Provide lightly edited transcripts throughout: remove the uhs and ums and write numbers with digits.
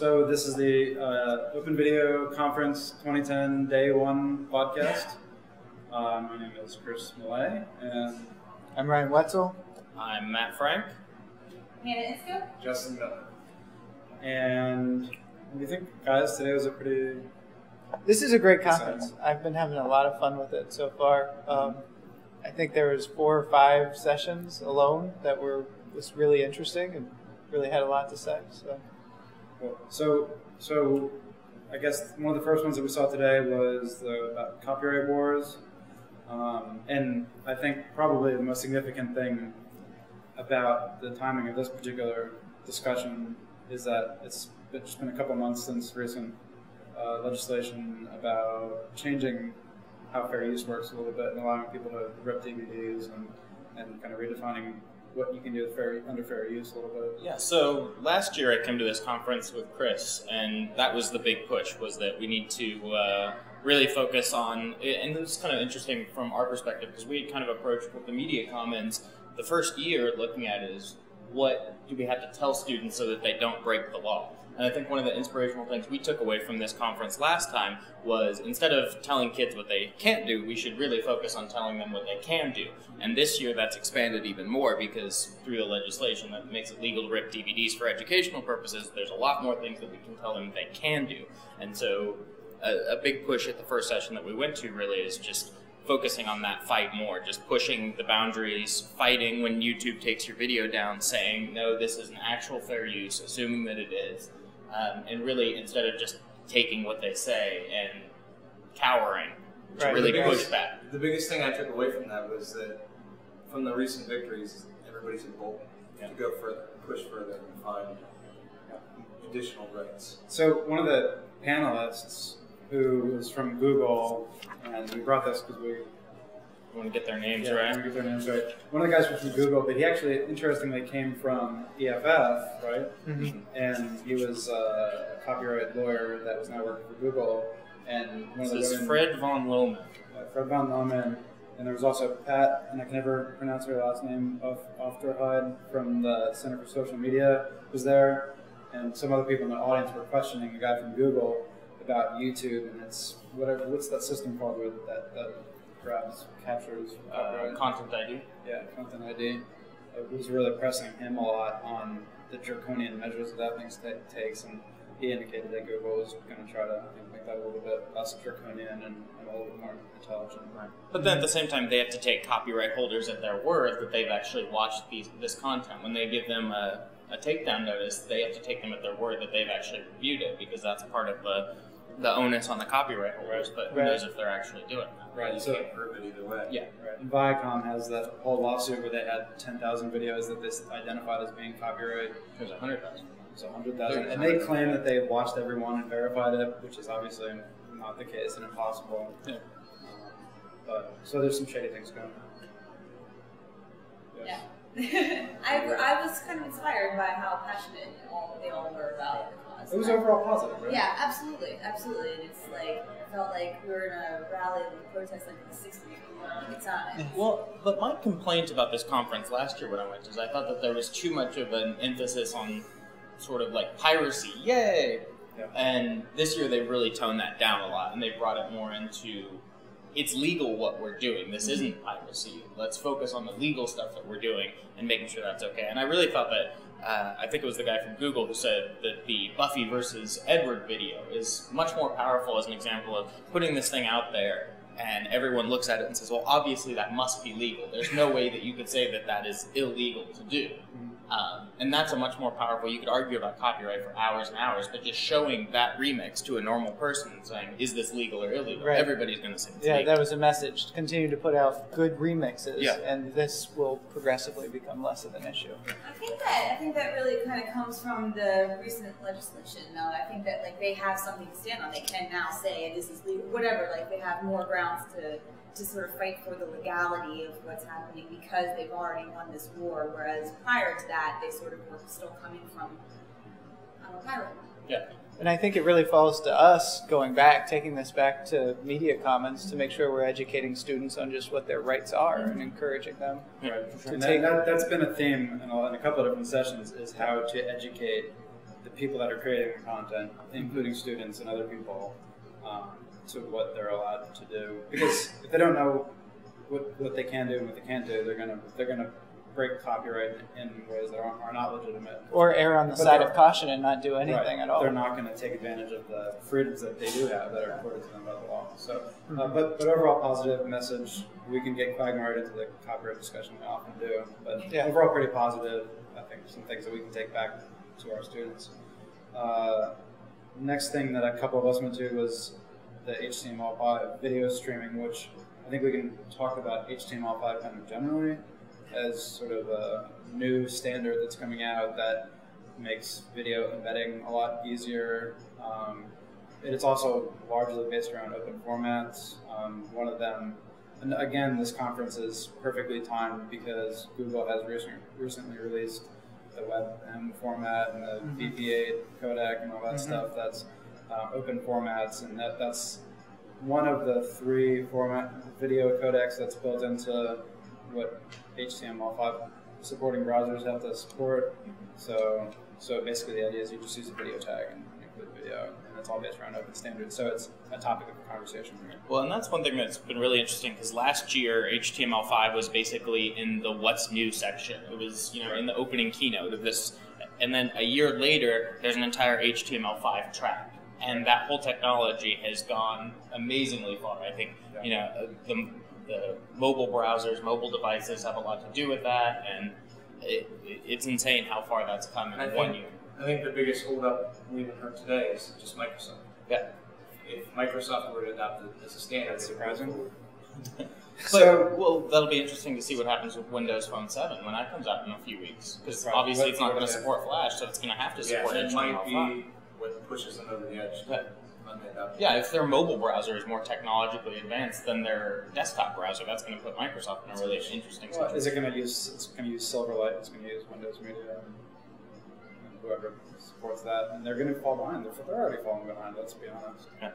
So this is the Open Video Conference 2010 Day 1 podcast. My name is Chris Millay, and I'm Ryan Wetzel. I'm Matt Frank. Hannah Isko. Justin Miller. And what do you think, guys? Today was a pretty... This is a great conference. I've been having a lot of fun with it so far. I think there was 4 or 5 sessions alone that was really interesting and really had a lot to say. So I guess one of the first ones that we saw today was about copyright wars. And I think probably the most significant thing about the timing of this particular discussion is that it's just been a couple months since recent legislation about changing how fair use works a little bit and allowing people to rip DVDs and kind of redefining what you can do under fair use a little bit. Yeah, so last year I came to this conference with Chris, and that was the big push, was that we need to really focus on, and it was kind of interesting from our perspective, because we had kind of approached with the media commons the first year looking at it is, what do we have to tell students so that they don't break the law? And I think one of the inspirational things we took away from this conference last time was, instead of telling kids what they can't do, we should really focus on telling them what they can do. And this year that's expanded even more, because through the legislation that makes it legal to rip DVDs for educational purposes, there's a lot more things that we can tell them they can do. And so a big push at the first session that we went to really is just focusing on that fight more, just pushing the boundaries, fighting when YouTube takes your video down, saying, no, this is an actual fair use, assuming that it is. And really, instead of just taking what they say and cowering, to really push back. The biggest thing I took away from that was that from the recent victories, everybody's emboldened to go further, push further, and find additional rights. So one of the panelists, who was from Google, and we brought this because we want to get their names We right. want to get their names right. One of the guys was from Google, but he actually, interestingly, came from EFF, right? Mm-hmm. And he was a copyright lawyer that was now working for Google. And one of the This is women, Fred von Lohman. Fred von Lohman, and there was also Pat, and I can never pronounce her last name, Ofterhide from the Center for Social Media was there, and some other people in the audience were questioning a guy from Google about YouTube, and it's what's that system called where that captures copyright? Content ID. Yeah, Content ID. It was really pressing him a lot on the draconian measures that thing takes, and he indicated that Google was going to try to make that a little bit less draconian and a little bit more intelligent. Right. But then at the same time, they have to take copyright holders at their word that they've actually watched this content. When they give them a takedown notice, they have to take them at their word that they've actually reviewed it, because that's part of the onus on the copyright holders, but who knows if they're actually doing that. Right. You can't prove it either way. Yeah. Right. And Viacom has that whole lawsuit where they had 10,000 videos that they identified as being copyright. There's 100,000. So 100,000. And they claim that they watched every one and verified it, which is obviously not the case and impossible. Yeah. But so there's some shady things going on. Yes. Yeah. I was kind of inspired by how passionate they all were about the cause. It was overall positive, right? Yeah, absolutely. And it's like, I felt like we were in a rally and protest like in the 60s. Good time. Well, but my complaint about this conference last year when I went is I thought that there was too much of an emphasis on sort of like piracy, yay! Yeah. And this year they really toned that down a lot, and they brought it more into, it's legal what we're doing. This isn't piracy. Let's focus on the legal stuff that we're doing and making sure that's okay. And I really thought that, I think it was the guy from Google who said that the Buffy versus Edward video is much more powerful as an example of putting this thing out there and everyone looks at it and says, well, obviously that must be legal. There's no way that you could say that that is illegal to do. And that's a much more powerful, you could argue about copyright for hours and hours, but just showing that remix to a normal person and saying, is this legal or illegal? Right. Everybody's going to say it's Yeah, legal. that was a message. Continue to put out good remixes, Yeah. and this will progressively become less of an issue. I think that really kind of comes from the recent legislation. I think that like they have something to stand on. They can now say this is legal, whatever. Like they have more grounds to sort of fight for the legality of what's happening because they've already won this war. Whereas prior to that, they sort of were still coming from a pirate. Yeah. And I think it really falls to us going back, taking this back to media commons to make sure we're educating students on just what their rights are and encouraging them. Right. And that's been a theme in a couple of different sessions, is how to educate the people that are creating the content, including students and other people, to what they're allowed to do. Because if they don't know what they can do and what they can't do, they're gonna break copyright in ways that are not legitimate. Or err on the side of caution and not do anything at all. They're not going to take advantage of the freedoms that they do have that are accorded to them by the law. So, but overall positive message. We can get quagmired into the copyright discussion we often do, but overall pretty positive. I think some things that we can take back to our students. Next thing that a couple of us went to was the HTML5 video streaming, which I think we can talk about HTML5 kind of generally as sort of a new standard that's coming out that makes video embedding a lot easier. It's also largely based around open formats. One of them, and again, this conference is perfectly timed because Google has recently released the WebM format and the VP8 codec and all that stuff that's open formats, and that's one of the 3 format video codecs that's built into what HTML5 supporting browsers have to support. So basically the idea is you just use a video tag and include video, and it's all based around open standards. So it's a topic of conversation here. Well, and that's one thing that's been really interesting, because last year HTML5 was basically in the what's new section. It was, in the opening keynote of this, and then a year later there's an entire HTML5 track. And that whole technology has gone amazingly far. I think, the mobile browsers, mobile devices have a lot to do with that, and it's insane how far that's come in 1 year. I think the biggest holdup we even heard today is just Microsoft. Yeah. If Microsoft were to adopt it as a standard, That's surprising. Well, that'll be interesting to see what happens with Windows Phone 7 when that comes out in a few weeks. Because obviously it's not going to support Flash, so it's going to have to support HTML5. It might be what pushes them over the edge. Yeah, if their mobile browser is more technologically advanced than their desktop browser, that's going to put Microsoft in a really interesting situation. Is it going to use? It's going to use Silverlight. It's going to use Windows Media, and whoever supports that, and they're going to fall behind. They're already falling behind. Let's be honest. Yeah.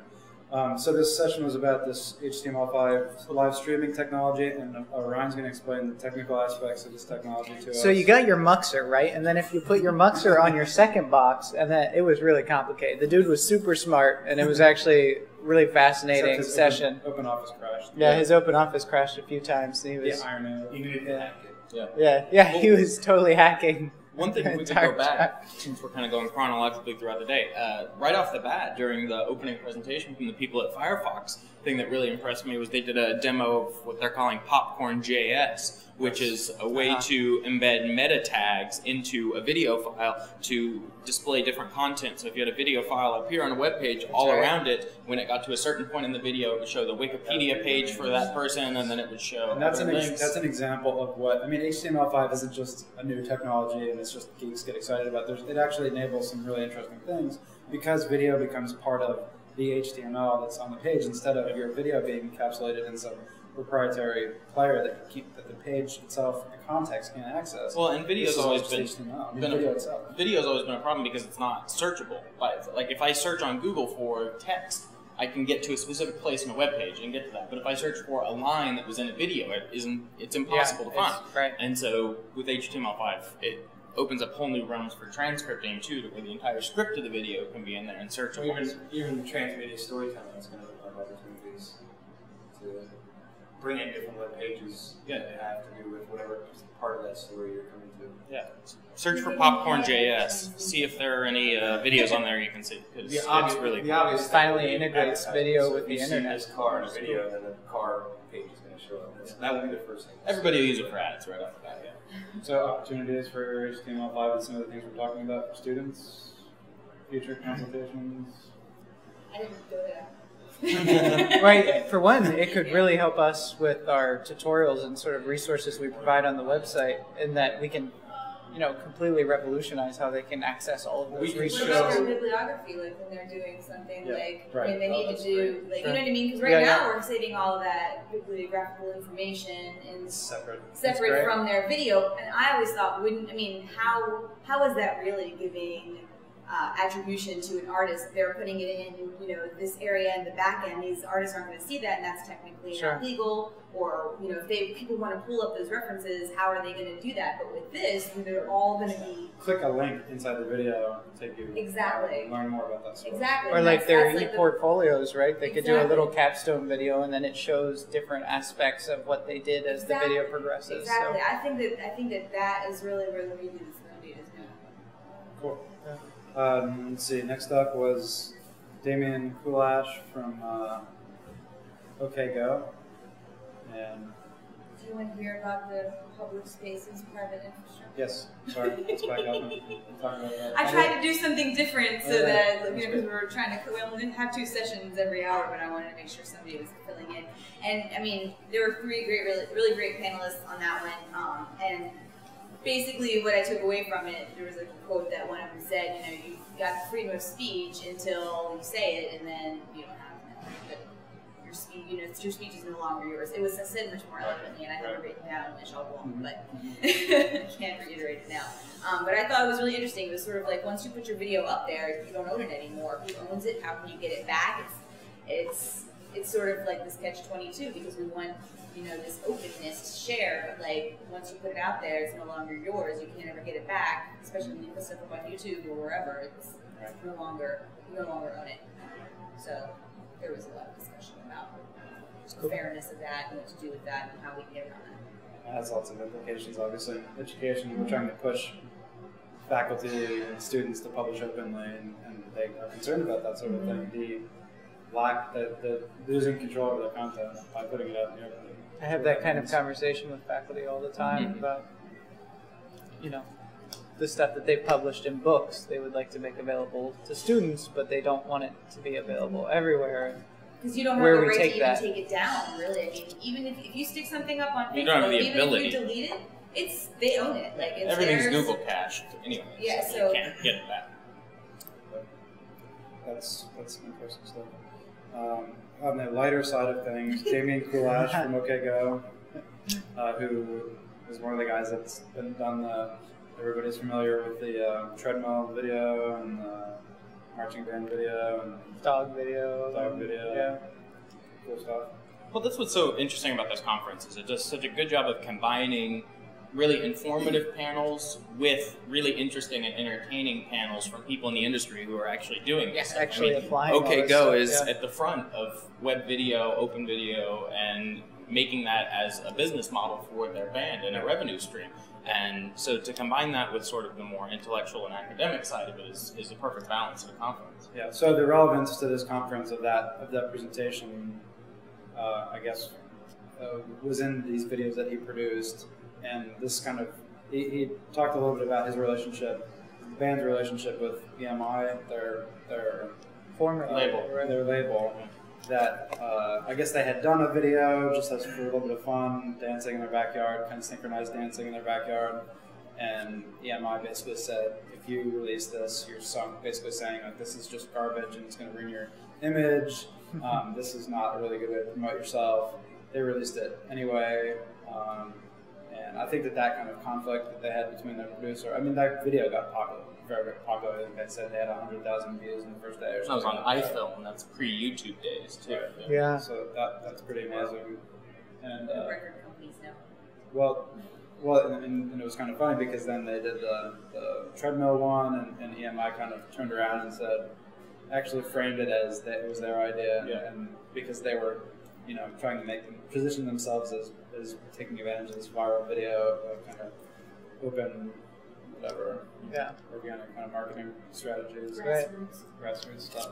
So this session was about this HTML5 live streaming technology, and Ryan's going to explain the technical aspects of this technology to us. So you got your muxer, right? And then if you put your muxer on your second box, and then it was really complicated. The dude was super smart, and it was actually really fascinating session. Open Office crashed. Yeah, his Open Office crashed a few times. And he was, Iron Man. You needed to hack it. Yeah, he was totally hacking. One thing, if we could go back, since we're kind of going chronologically throughout the day, right off the bat, during the opening presentation from the people at Firefox, the thing that really impressed me was they did a demo of what they're calling Popcorn.js, which is a way to embed meta tags into a video file to display different content. So if you had a video file appear on a web page, all around it, when it got to a certain point in the video, it would show the Wikipedia page for that person, and then it would show and that's links. That's an example of what, HTML5 isn't just a new technology and it's just geeks get excited about. It actually enables some really interesting things because video becomes part of the HTML that's on the page instead of your video being encapsulated in some proprietary player that the page itself, the context, can't access. Well, and video's always been video's always been a problem because it's not searchable. Like if I search on Google for text, I can get to a specific place in a web page and get to that. But if I search for a line that was in a video, it's impossible to find. Right. And so with HTML5, it opens up whole new realms for transcripting too, to where the entire script of the video can be in there and searchable. Even transmedia storytelling is going to open up opportunities to bring in different web pages that have to do with whatever part of that story you're coming to. Yeah. Search for Popcorn.js. See if there are any videos on there you can see. It's really cool. It finally integrates video with the internet. This car in a video, then the car page is going to show up. That will be the first thing. Everybody will use it for ads right off the bat. So opportunities for HTML5 and some of the things we're talking about for students, future consultations. I didn't go there. Right. For one, it could really help us with our tutorials and sort of resources we provide on the website, in that we can, completely revolutionize how they can access all of those resources. What about their bibliography, like when they're doing something when they need to do, you know what I mean? Because now we're saving all of that bibliographical information in separate from their video, and I always thought, how is that really giving attribution to an artist. They're putting it in, this area in the back end. These artists aren't going to see that, and that's technically not legal. Or, if people want to pull up those references, how are they going to do that? But with this, they're all going to be... Click a link inside the video, take you learn more about that story. Exactly. Or like their e-portfolios, right? They could do a little capstone video, and then it shows different aspects of what they did as the video progresses. Exactly. So. I think that is really where the media is going. Cool. Let's see. Next up was Damien Kulash from OK Go. And do you want to hear about the public spaces, private infrastructure? Yes. Sorry, let's back up and talk about that. I tried to do something different so that, because we were trying to, we only have 2 sessions every hour, but I wanted to make sure somebody was filling in. And I mean, there were 3 really great panelists on that one. And basically what I took away from it, there was a quote that one of them said, you've got the freedom of speech until you say it, and then you don't have it. Your speech is no longer yours. It was said much more eloquently, and I have it written down, which I'll go on, but I can't reiterate it now. But I thought it was really interesting. It was sort of like, once you put your video up there, you don't own it anymore. Who owns it? How can you get it back? It's sort of like this catch-22, because we want this openness to share, but like once you put it out there, it's no longer yours. You can't ever get it back, especially when you put stuff up on YouTube or wherever. It's you no longer own it. So there was a lot of discussion about the fairness of that and what to do with that and how we can get around that. It has lots of implications, obviously. Education, we're trying to push faculty and students to publish openly, and they are concerned about that sort of thing. The losing control over their content by putting it out in the open. I have that kind of conversation with faculty all the time about, the stuff that they've published in books they would like to make available to students, but they don't want it to be available everywhere. Because you don't have the right to even take it down, really. I mean, even if you stick something up on Facebook, even if you delete it, they own it. Like everything's theirs. Google cached anyway. Yeah, so you can't get it back. That's interesting stuff. On the lighter side of things, Damien Kulash from OK Go, who is one of the guys that's done everybody's familiar with the treadmill video and the marching band video and dog video. Yeah, cool stuff. Well, that's what's so interesting about this conference, is it does such a good job of combining really informative panels with really interesting and entertaining panels from people in the industry who are actually doing this. Yes, actually applying. OK Go is at the front of web video, open video, and making that as a business model for their band and a revenue stream. And so to combine that with sort of the more intellectual and academic side of it is a perfect balance of the conference. Yeah, so the relevance to this conference of that presentation, I guess, was in these videos that he produced. And this kind of, he talked a little bit about his relationship, the band's relationship with EMI, their former label, their label. That I guess they had done a video just as for a little bit of fun, dancing in their backyard, kind of synchronized dancing in their backyard. And EMI basically said, if you release this, you're basically saying like, this is just garbage and it's going to ruin your image. This is not a really good way to promote yourself. They released it anyway. And I think that kind of conflict that they had between their producer, I mean, that video got popular. Very, very popular. I think they said they had 100,000 views in the first day or something. That was on iFilm, and that's pre-YouTube days, too. Yeah. So that's pretty amazing. And record companies now. Well, and it was kind of funny because then they did the treadmill one, and EMI kind of turned around and said, actually framed it as that it was their idea, and because they were, trying to position themselves as taking advantage of this viral video of kind of open, whatever, organic kind of marketing strategies, grassroots stuff.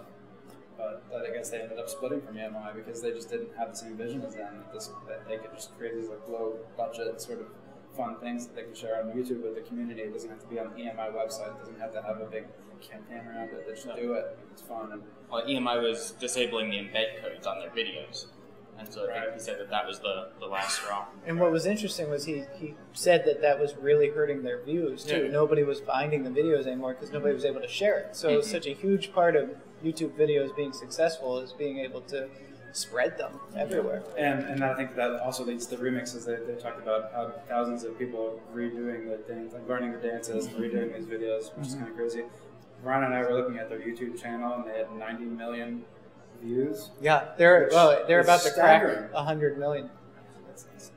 But I guess they ended up splitting from EMI because they just didn't have the same vision as them. That they could just create these like low budget sort of fun things that they could share on YouTube with the community. It doesn't have to be on the EMI website. It doesn't have to have a big campaign around it. They just do it. It's fun. Well, EMI was disabling the embed codes on their videos. And so I think he said that was the last straw. And what was interesting was he said that was really hurting their views, too. Yeah. Nobody was finding the videos anymore because nobody was able to share it. So such a huge part of YouTube videos being successful is being able to spread them everywhere. And I think that also leads to remixes. They talked about how thousands of people redoing the dance, like learning the dances and redoing these videos, which is kind of crazy. Ryan and I were looking at their YouTube channel, and they had 90 million views. Yeah, they're about to staggering. crack 100 million.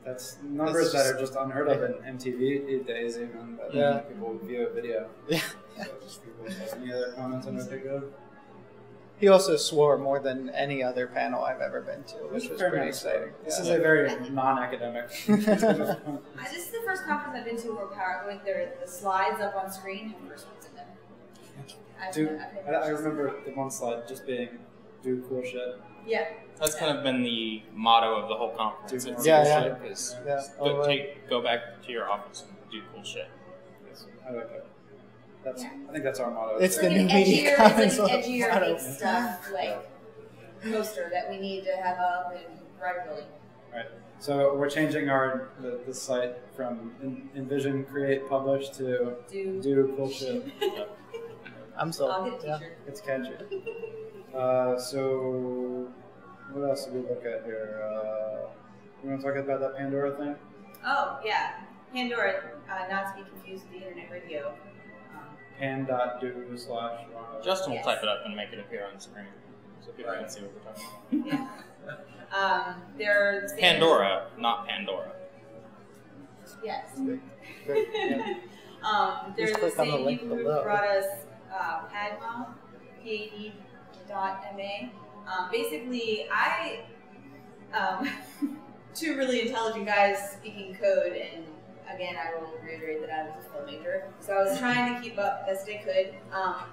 That's numbers that are just unheard of in MTV these days, even. But Yeah. People view a video. Yeah. So just people, any other comments on what they go? He also swore more than any other panel I've ever been to, which was pretty exciting. This is a very non-academic. This is the first conference I've been to where PowerPoint, the slides up on screen have first ones in them. I remember the one slide just being "do cool shit." Yeah. That's kind of been the motto of the whole conference. Do It's cool shit, is Yeah. go back to your office and do cool shit. I like that. I think that's our motto. It's the like new an media edgier, comments like on edgier motto. big stuff, like poster that we need to have up in Writer Building. Right. So we're changing the site from envision, create, publish to do cool shit. I'm sold. I'll get a Yeah. t-shirt. It's catchy. So what else did we look at here? You want to talk about that Pandora thing? Oh, yeah. Pandora, not to be confused with the internet radio. Pan.do/. Justin will Yes. type it up and make it appear on the screen so people can see what we're talking about. Yeah. There's Pandora, not Pandora. Yes. Great. Yeah. There's Just the click on the same link people who below. brought us Padma, PAD.MA. Basically, two really intelligent guys speaking code, and again, I will reiterate that I was a film major, so I was trying to keep up best I could.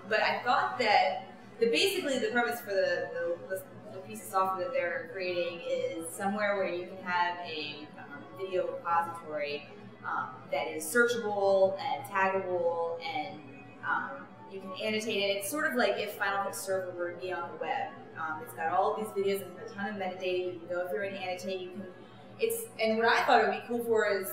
But I thought that basically the premise for the piece of software that they're creating is somewhere where you can have a video repository that is searchable and taggable, and you can annotate it. It's sort of like if Final Cut Server were to be on the web. It's got all of these videos and a ton of metadata. You can go through and annotate. And what I thought it would be cool for is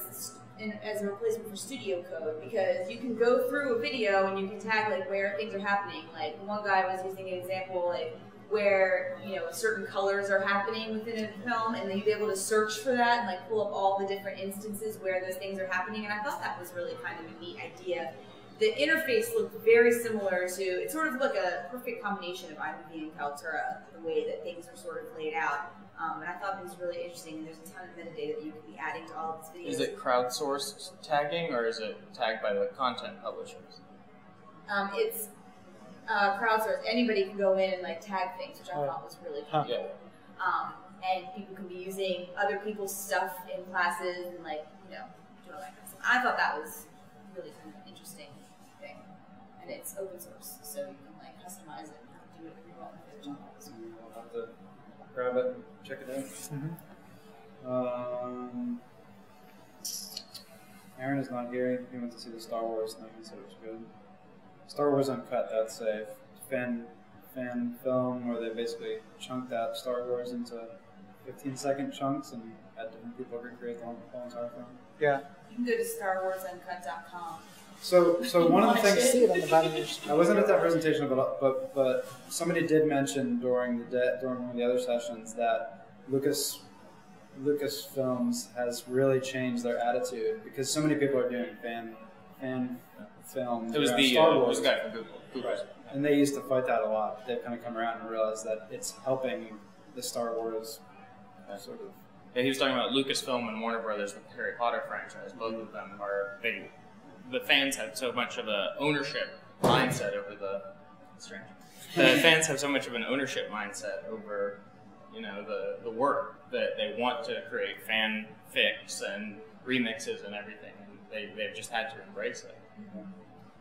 as a replacement for studio code, because you can go through a video and you can tag like where things are happening. Like one guy was using an example like where certain colors are happening within a film, and then you'd be able to search for that and like pull up all the different instances where those things are happening. And I thought that was really kind of a neat idea. The interface looked very similar to, it's sort of like a perfect combination of iMovie and Kaltura, the way that things are sort of laid out. And I thought it was really interesting, and there's a ton of metadata that you could be adding to all of these videos. Is it crowdsourced tagging, or is it tagged by the content publishers? It's crowdsourced. Anybody can go in and like tag things, which I thought was really cool. Yeah. And people can be using other people's stuff in classes and like, doing all that kind of stuff. I thought that was really kind of an interesting thing. And it's open source, so you can like customize it and do whatever you want with it. So we'll have to grab it and check it out. Aaron is not here. He went to see the Star Wars thing. He said it was good. Star Wars Uncut, that's a fan film where they basically chunked out Star Wars into 15-second chunks and had different people recreate the whole entire film. Yeah. You can go to StarWarsUncut.com. So one of the things, See it on the bottom of your screen. I wasn't at that presentation, but somebody did mention during one of the other sessions that Lucasfilms has really changed their attitude because so many people are doing fan films. It was Star Wars. it was a guy from Google. Right. And they used to fight that a lot. They've kind of come around and realized that it's helping the Star Wars sort of. Yeah, he was talking about Lucasfilm and Warner Brothers with the Harry Potter franchise. Both of them the fans have so much of an ownership mindset over the fans have so much of an ownership mindset over the work that they want to create fan fics and remixes and everything, and they've just had to embrace it.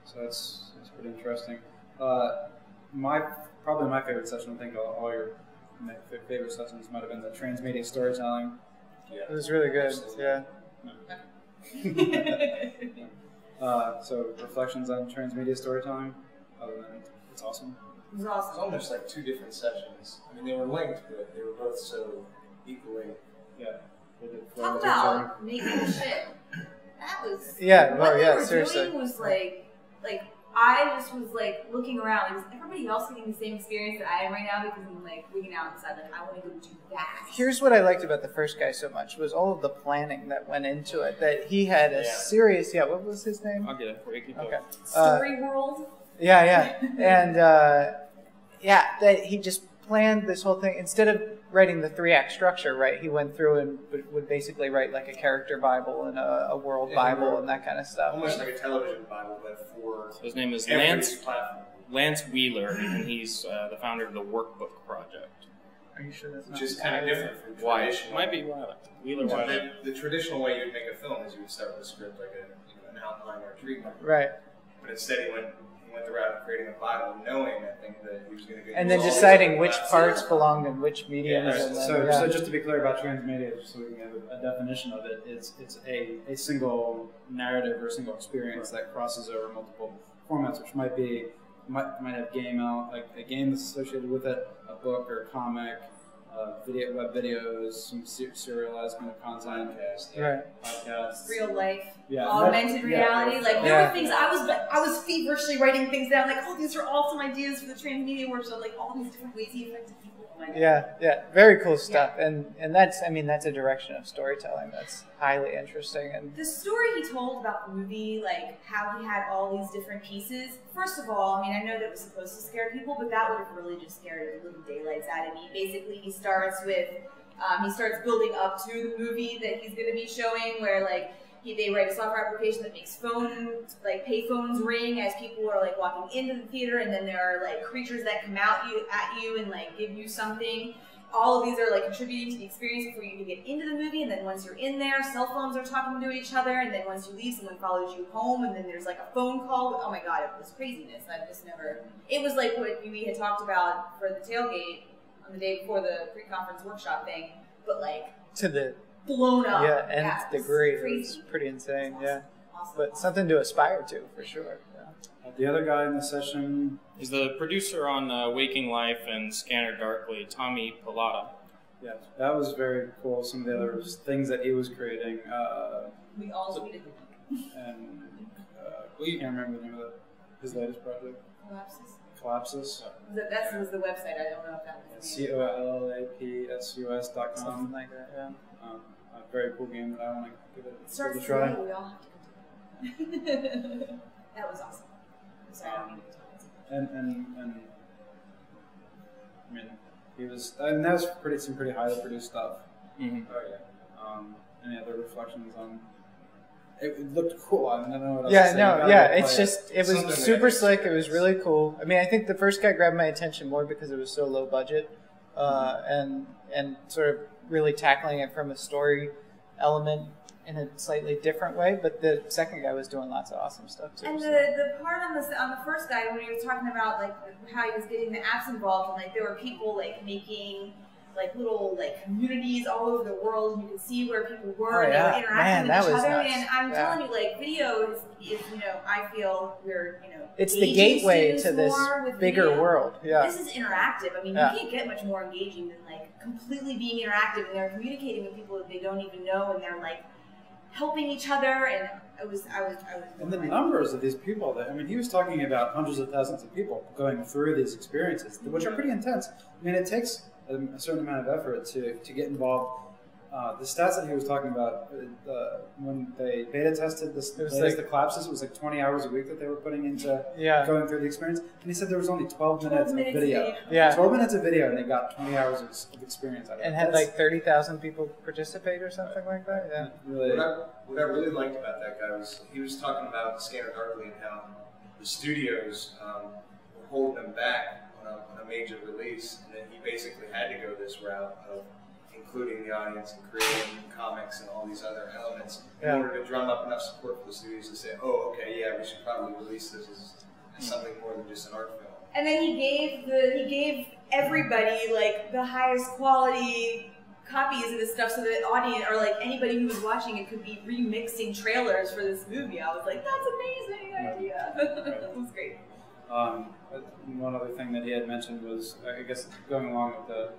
So that's pretty interesting. Probably my favorite session. I think all your favorite sessions might have been the Transmedia Storytelling. Yeah. It was really good. Yeah. So reflections on Transmedia Storytelling. Other than it's awesome. It was It's awesome. almost like two different sessions. I mean, they were linked, but they were both so equally. Yeah. They did Talk about making shit. That was what they were seriously. doing was like I just was like looking around. Is everybody else getting the same experience that I am right now? Because I'm like wigging out inside. Like I want to go do that. Here's what I liked about the first guy so much was all of the planning that went into it. That he had a serious. Yeah, what was his name? I'll get it for you. Keep Okay. going. Story World. Yeah, and that he just planned this whole thing instead of writing the 3-act structure. Right, he went through and would basically write like a character Bible and a world Bible and that kind of stuff. Almost like a television Bible, but for His name is every platform. Lance Wheeler, and he's the founder of the Workbook Project. Are you sure that's not? Which is kind of different from Why? traditional. Might be Wheeler. Wheeler. The traditional way you would make a film is you would start with a script, like an outline or a treatment. Right. But instead he went the route of creating a Bible, knowing, I think, that he was going to go. And then deciding which parts belonged in which mediums. Yeah, and then, so just to be clear about transmedia, so we can have a definition of it, it's a single narrative or a single experience that crosses over multiple formats, which might have a game that's associated with it, a book or a comic, web videos, some serialized kind of content, podcasts, real life, yeah, augmented reality. Yeah. Like there were things I was feverishly writing things down. Like, oh, these are awesome ideas for the Transmedia workshop. Like all these different ways he affected people. Oh my God. Yeah, very cool stuff. And that's a direction of storytelling that's highly interesting. And the story he told about the movie, like how he had all these different pieces. First of all, I mean, I know that it was supposed to scare people, but that would have really just scared the living daylights out of me. Basically, he starts building up to the movie that he's going to be showing, where like they write a software application that makes pay phones ring as people are like walking into the theater, and then there are like creatures that come at you and like give you something. All of these are like contributing to the experience before you can get into the movie, and then once you're in there, cell phones are talking to each other, and then once you leave, someone follows you home, and then there's like a phone call. Oh my God, it was craziness. It was like what we had talked about for the tailgate on the day before the pre-conference workshop thing, but like to the blown up. Yeah, nth degree. It was pretty insane, awesome. But something to aspire to, for sure. Yeah. The other guy in the session is the producer on Waking Life and Scanner Darkly, Tommy Pilata. Yeah, that was very cool. Some of the other things that he was creating. We all tweeted them. And I can't remember the name of his latest project. Collapses. That was the website. I don't know if that was the name. COLAPSUS.com. Something like that, yeah. A very cool game that I want to give it a try. try. We all have to continue. That was awesome. I'm sorry, I don't mean to talk. And I mean, that was some pretty highly produced stuff. Mm-hmm. Oh yeah. Any other reflections on? It looked cool. I don't know what else to say. It was super slick. It was really cool. I mean, I think the first guy grabbed my attention more because it was so low budget, and sort of really tackling it from a story element in a slightly different way. But the second guy was doing lots of awesome stuff too. And the part on the first guy when he was talking about like how he was getting the apps involved, and like there were people like making like little like communities all over the world, and you could see where people were and they were interacting with each other. Nuts. And I'm telling you, like video is I feel we're it's the gateway to this bigger video. World. Yeah, this is interactive. I mean, you can't get much more engaging than like completely being interactive, and they're communicating with people that they don't even know, and they're like helping each other, and I was. And the numbers of these people he was talking about hundreds of thousands of people going through these experiences, which are pretty intense. I mean, it takes a certain amount of effort to get involved. The stats that he was talking about, when they beta tested the collapses, it was like 20 hours a week that they were putting into going through the experience. And he said there was only 12 minutes of video. Yeah. 12 minutes of video, and they got 20 hours of experience out of it. And had like 30,000 people participate or something like that. Yeah. Really. What I really liked about that guy was he was talking about Scanner Darkly and how the studios were holding them back on a major release, and then he basically had to go this route of including the audience and creating comics and all these other elements in order to drum up enough support for the studios to say, oh, okay, yeah, we should probably release this as something more than just an art film. And then he gave everybody like the highest quality copies of this stuff, so that audience or like anybody who was watching it could be remixing trailers for this movie. I was like, that's amazing idea. It was great. One other thing that he had mentioned was, I guess, going along with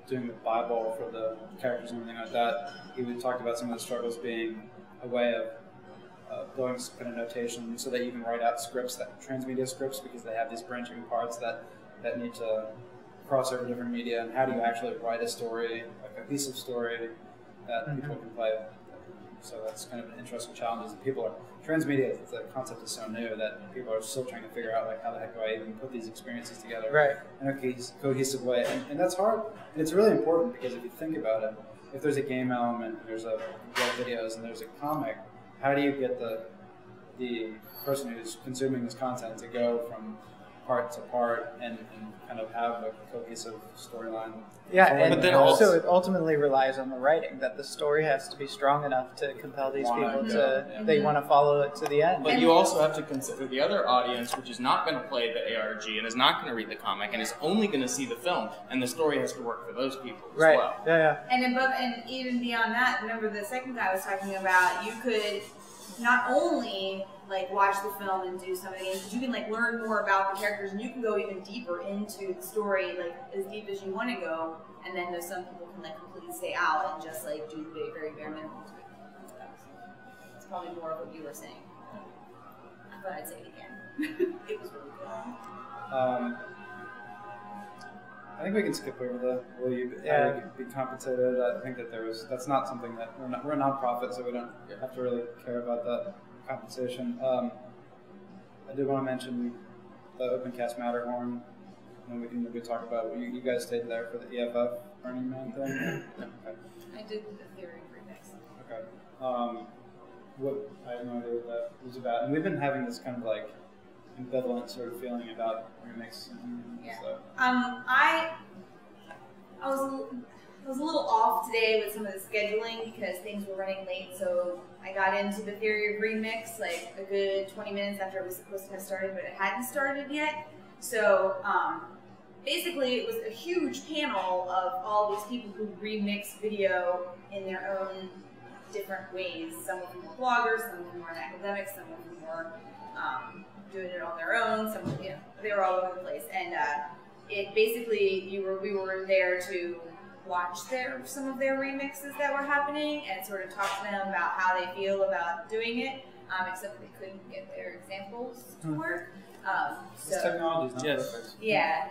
doing the Bible for the characters and everything like that, he talked about some of the struggles being a way of building some kind of notation so that you can write out scripts, transmedia scripts, because they have these branching parts that need to cross over different media, and how do you actually write a story, like a piece of story that people can play so that's kind of an interesting challenge. Transmedia, the concept is so new that people are still trying to figure out like how the heck do I even put these experiences together in a cohesive way, and that's hard. And it's really important because if you think about it, if there's a game element, and there's a web videos, and there's a comic, how do you get the person who's consuming this content to go from part to part and kind of have a cohesive storyline? Yeah, and then also it ultimately relies on the writing, that the story has to be strong enough to compel these people they want to follow it to the end. But you also have to consider the other audience, which is not going to play the ARG and is not going to read the comic and is only going to see the film, and the story has to work for those people as well. Yeah. And even beyond that, remember the second guy was talking about, you could not only like watch the film and do some of the games, but you can like learn more about the characters, and you can go even deeper into the story, like as deep as you want to go. And then there's some people can like completely stay out and just like do the very bare minimum to it. It's probably more of what you were saying. I thought I'd say it again. It was really good. I think we can skip over the will you be compensated. I think that that's not something that we're a nonprofit, so we don't have to really care about that compensation. I did want to mention the OpenCast Matterhorn, and we can maybe talk about you guys stayed there for the EFF Burning Man thing. Okay. I did the theory remix. Okay. I have no idea what that was about, and we've been having this kind of like ambivalent sort of feeling about remix. Yeah. So. I was a little off today with some of the scheduling because things were running late, so I got into the theory of remix like a good 20 minutes after it was supposed to have started, but it hadn't started yet. So basically it was a huge panel of all these people who remix video in their own different ways. Some of them were bloggers, some of them were academics, some of them were doing it on their own. Some, they were all over the place, and it basically we were there to watch some of their remixes that were happening and sort of talk to them about how they feel about doing it. Except they couldn't get their examples to work. This technology is not perfect. Yeah,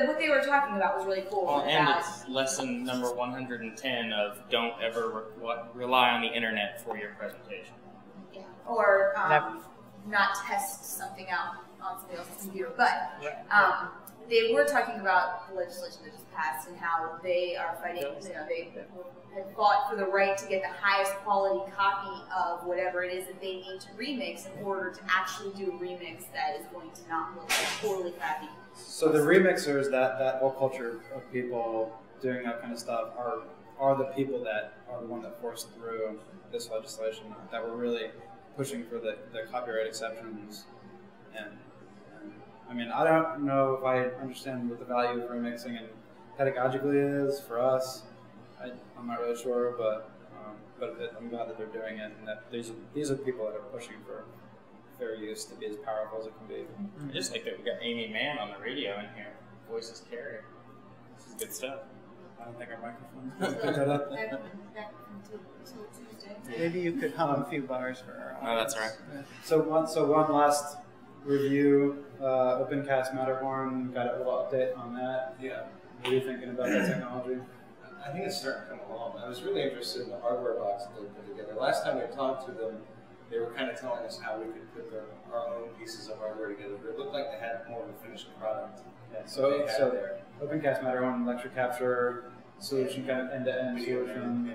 what they were talking about was really cool. Well, and it's lesson number 110 of don't ever rely on the internet for your presentation. Yeah, or not test something out on somebody else's computer. But they were talking about the legislation that just passed and how they are fighting. They had fought for the right to get the highest quality copy of whatever it is that they need to remix in order to actually do a remix that is going to not look like totally crappy. So the remixers, that whole culture of people doing that kind of stuff, are the people that are the one that forced through this legislation, that were really pushing for the copyright exceptions. And I mean, I don't know if I understand what the value of remixing and pedagogically is for us. I'm not really sure, but I'm glad that they're doing it, and that these are people that are pushing for fair use to be as powerful as it can be. I just like that we got Amy Mann on the radio in here. Voices carry. This is good stuff. I don't think our microphone's pick that up. Back until Tuesday. Maybe you could hum a few bars for our audience. Oh, that's right. Yeah. So one last review, OpenCast Matterhorn, got a little update on that. Yeah. What are you thinking about that technology? I think it's starting to come along. I was really interested in the hardware box that they put together. Last time we talked to them, they were kind of telling us how we could put our own pieces of hardware together, but it looked like they had more of a finished product. Yeah, so OpenCast Matterhorn lecture capture solution, kind of end-to-end solution,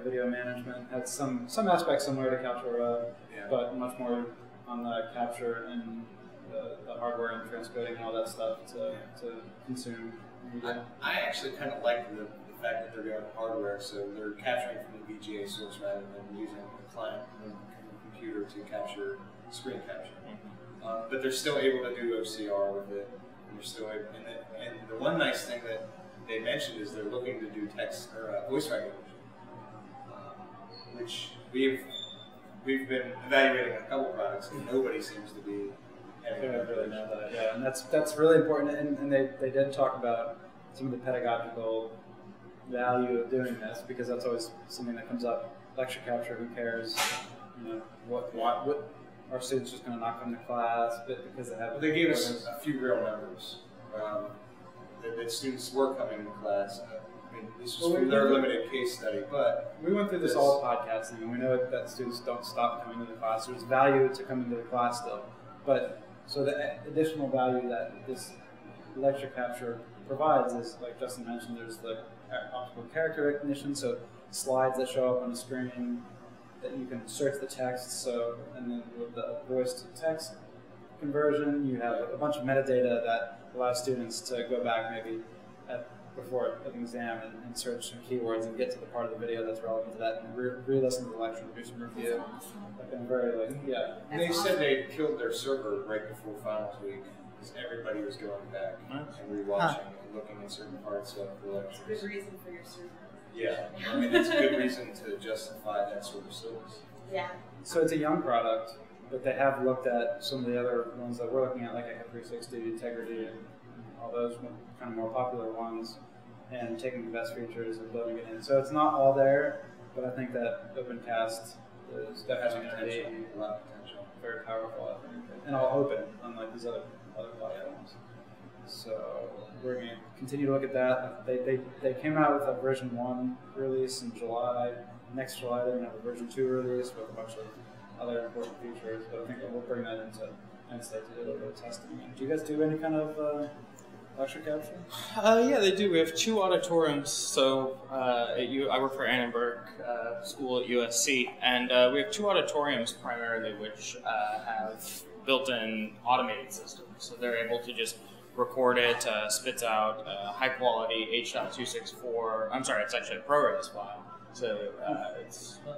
video management, had some aspects similar to Kaltura, but much more on the capture and the hardware and transcoding and all that stuff to consume media. I actually kind of like the fact that they're doing hardware, so they're capturing from the VGA source rather than using a client computer to capture screen capture. But they're still able to do OCR with it, and they're still able, and the one nice thing that they mentioned is they're looking to do text or voice recognition, which we've been evaluating a couple products, and nobody seems to be having really know that. Yeah, and that's really important. And they did talk about some of the pedagogical value of doing this, because that's always something that comes up. Lecture capture, who cares? What our students just going to knock them to class, but because they have. Well, they gave us a few real numbers that students were coming to class. I mean, this was from their limited case study, but we went through this all podcasting, and we know that students don't stop coming to the class. There's value to coming to the class still, but so the additional value that this lecture capture provides is, like Justin mentioned, there's the optical character recognition, so slides that show up on the screen that you can search the text. So, and then with the voice to text conversion, you have a bunch of metadata that allows students to go back maybe before an exam and search some keywords and get to the part of the video that's relevant to that, and re-listen to the lecture and do some review. I've been very They said they killed their server right before finals week because everybody was going back and rewatching and looking at certain parts of the lectures. Good reason for your server. Yeah, I mean it's a good reason to justify that sort of service. Yeah. So it's a young product, but they have looked at some of the other ones that we're looking at, like Echo 360, Integrity, and all those kind of more popular ones, and taking the best features and building it in. So it's not all there, but I think that OpenCast is definitely going to be a lot of potential. Very powerful, I think, and all open, unlike these other platforms. So we're going to continue to look at that. They came out with a version 1 release in July. Next July they're going to have a version 2 release with a bunch of other important features, but I think we'll bring that into Penn State to do a little bit of testing. Do you guys do any kind of lecture capture? Yeah, they do. We have 2 auditoriums. So I work for Annenberg School at USC, and we have 2 auditoriums primarily, which have built-in automated systems. So they're able to just record it, spits out high-quality H.264. I'm sorry, it's actually a ProRes file. So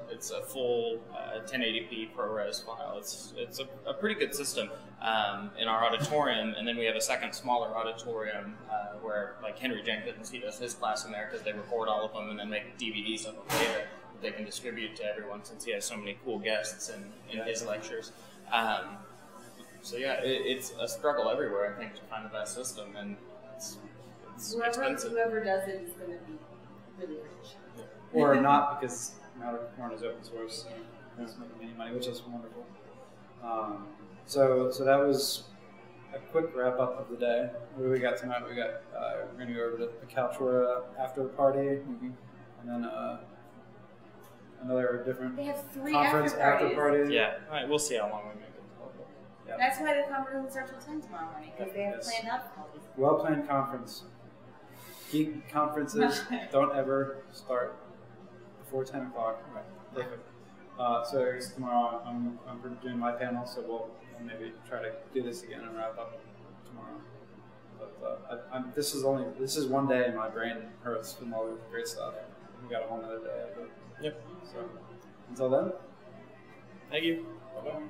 it's a full 1080p ProRes file. It's a pretty good system in our auditorium, and then we have a second smaller auditorium where, like Henry Jenkins, he does his class in there because they record all of them and then make DVDs of them later that they can distribute to everyone since he has so many cool guests in his lectures. So yeah, it's a struggle everywhere, I think, to find the best system, and it's expensive. Whoever does it is going to be really rich. Or not, because Matterhorn is open source, so it's making any money, which is wonderful. So that was a quick wrap up of the day. What do we got tonight? We're going to go over to the Kaltura after party, and then another different they have 3 conference after parties. Yeah, all right, we'll see how long we make it. Yep. That's why the conference doesn't start till 10 tomorrow morning, because they have planned out all these. Well-planned conference. Geek conferences don't ever start before 10 o'clock. Right. Perfect. So I guess tomorrow I'm doing my panel, so we'll maybe try to do this again and wrap up tomorrow. But this is one day and my brain hurts from all the great stuff. We got a whole other day. Yep. So until then. Thank you. Bye-bye.